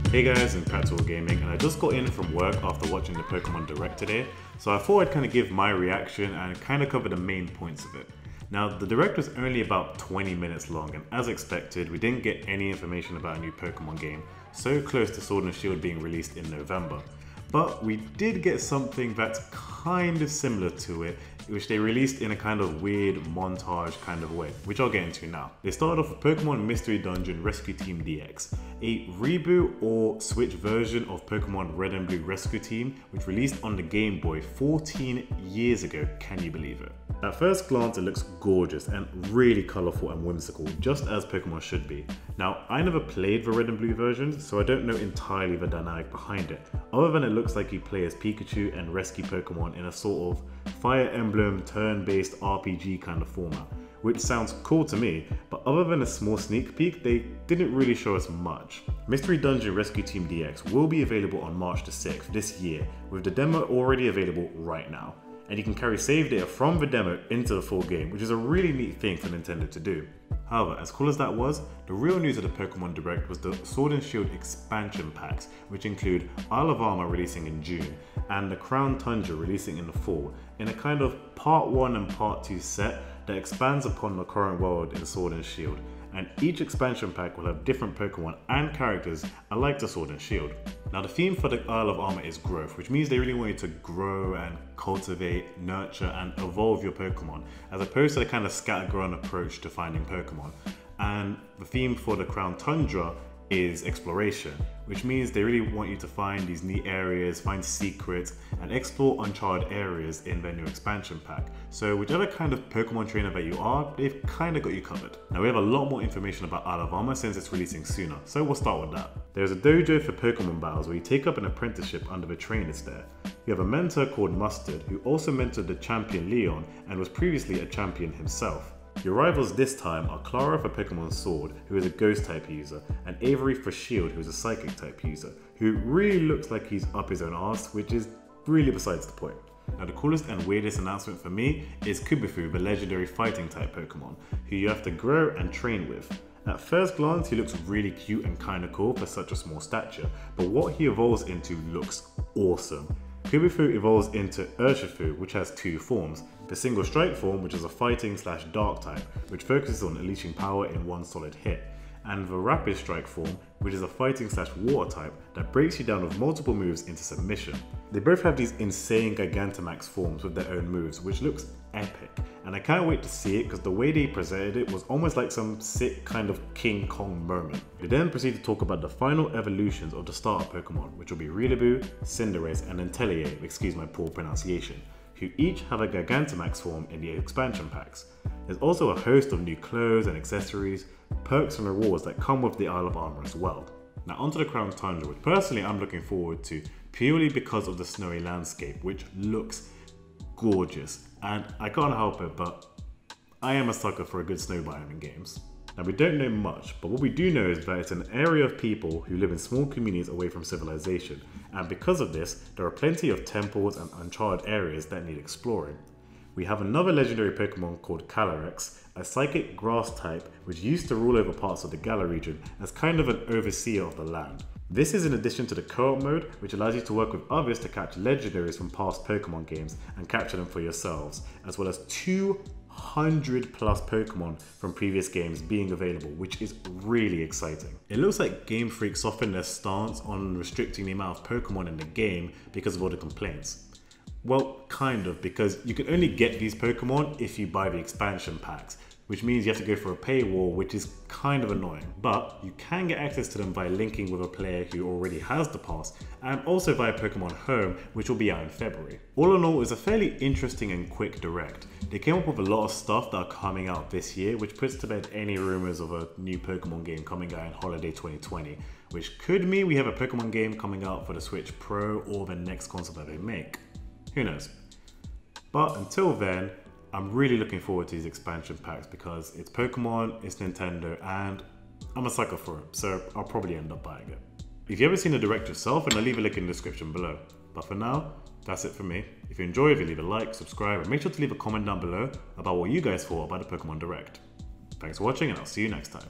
Hey guys, I'm Practical Gaming, and I just got in from work after watching the Pokemon Direct today, so I thought I'd kind of give my reaction and kind of cover the main points of it. Now, the Direct was only about 20 minutes long, and as expected, we didn't get any information about a new Pokemon game, so close to Sword and Shield being released in November. But we did get something that's kind of similar to it, which they released in a kind of weird montage kind of way, which I'll get into now. They started off with Pokemon Mystery Dungeon Rescue Team DX, a reboot or switch version of Pokemon Red and Blue Rescue Team, which released on the Game Boy 14 years ago, can you believe it? At first glance, it looks gorgeous and really colourful and whimsical, just as Pokemon should be. Now, I never played the Red and Blue versions, so I don't know entirely the dynamic behind it, other than it looks like you play as Pikachu and rescue Pokemon in a sort of Fire Emblem turn-based RPG kind of format, which sounds cool to me, but other than a small sneak peek, they didn't really show us much. Mystery Dungeon Rescue Team DX will be available on March the 6th this year, with the demo already available right now. And you can carry save data from the demo into the full game, which is a really neat thing for Nintendo to do. However, as cool as that was, the real news of the Pokemon Direct was the Sword and Shield expansion packs, which include Isle of Armor releasing in June, and the Crown Tundra releasing in the fall, in a kind of part 1 and part 2 set that expands upon the current world in Sword and Shield. And each expansion pack will have different Pokemon and characters alike to Sword and Shield. Now, the theme for the Isle of Armor is growth, which means they really want you to grow and cultivate, nurture and evolve your Pokemon, as opposed to the kind of scatterground approach to finding Pokemon. And the theme for the Crown Tundra is exploration, which means they really want you to find these neat areas, find secrets, and explore uncharted areas in their new expansion pack. So whichever kind of Pokemon trainer that you are, they've kind of got you covered. Now, we have a lot more information about Isle of Armor since it's releasing sooner, so we'll start with that. There's a dojo for Pokemon battles where you take up an apprenticeship under the trainers there. You have a mentor called Mustard, who also mentored the champion Leon and was previously a champion himself. Your rivals this time are Clara for Pokemon Sword, who is a Ghost type user, and Avery for Shield, who is a Psychic type user, who really looks like he's up his own arse, which is really besides the point. Now, the coolest and weirdest announcement for me is Kubufu, the legendary fighting type Pokemon, who you have to grow and train with. At first glance, he looks really cute and kinda cool for such a small stature, but what he evolves into looks awesome. Kubufu evolves into Urshifu, which has two forms. The single strike form, which is a fighting/dark type, which focuses on unleashing power in one solid hit. And the rapid strike form, which is a fighting/water type that breaks you down with multiple moves into submission. They both have these insane Gigantamax forms with their own moves, which looks epic. And I can't wait to see it because the way they presented it was almost like some sick kind of King Kong moment. They then proceed to talk about the final evolutions of the starter Pokemon, which will be Rillaboom, Cinderace, and Inteleon, excuse my poor pronunciation, who each have a Gigantamax form in the expansion packs. There's also a host of new clothes and accessories, perks and rewards that come with the Isle of Armor as well. Now onto the Crown Tundra, which personally I'm looking forward to purely because of the snowy landscape, which looks gorgeous, and I can't help it, but I am a sucker for a good snow biome in games. Now, we don't know much, but what we do know is that it's an area of people who live in small communities away from civilization, and because of this, there are plenty of temples and uncharted areas that need exploring. We have another legendary Pokemon called Calyrex, a psychic grass type which used to rule over parts of the Galar region as kind of an overseer of the land. This is in addition to the co-op mode, which allows you to work with others to catch legendaries from past Pokemon games and capture them for yourselves, as well as 200 plus Pokemon from previous games being available, which is really exciting. It looks like Game Freak softened their stance on restricting the amount of Pokemon in the game because of all the complaints. Well, kind of, because you can only get these Pokemon if you buy the expansion packs, which means you have to go for a paywall, which is kind of annoying. But you can get access to them by linking with a player who already has the pass, and also via Pokemon Home, which will be out in February. All in all, it was a fairly interesting and quick direct. They came up with a lot of stuff that are coming out this year, which puts to bed any rumors of a new Pokemon game coming out in holiday 2020, which could mean we have a Pokemon game coming out for the Switch Pro or the next console that they make. Who knows? But until then, I'm really looking forward to these expansion packs because it's Pokemon, it's Nintendo, and I'm a sucker for it, so I'll probably end up buying it. If you haven't seen the direct yourself, then I'll leave a link in the description below. But for now, that's it for me. If you enjoy it, leave a like, subscribe, and make sure to leave a comment down below about what you guys thought about the Pokemon Direct. Thanks for watching, and I'll see you next time.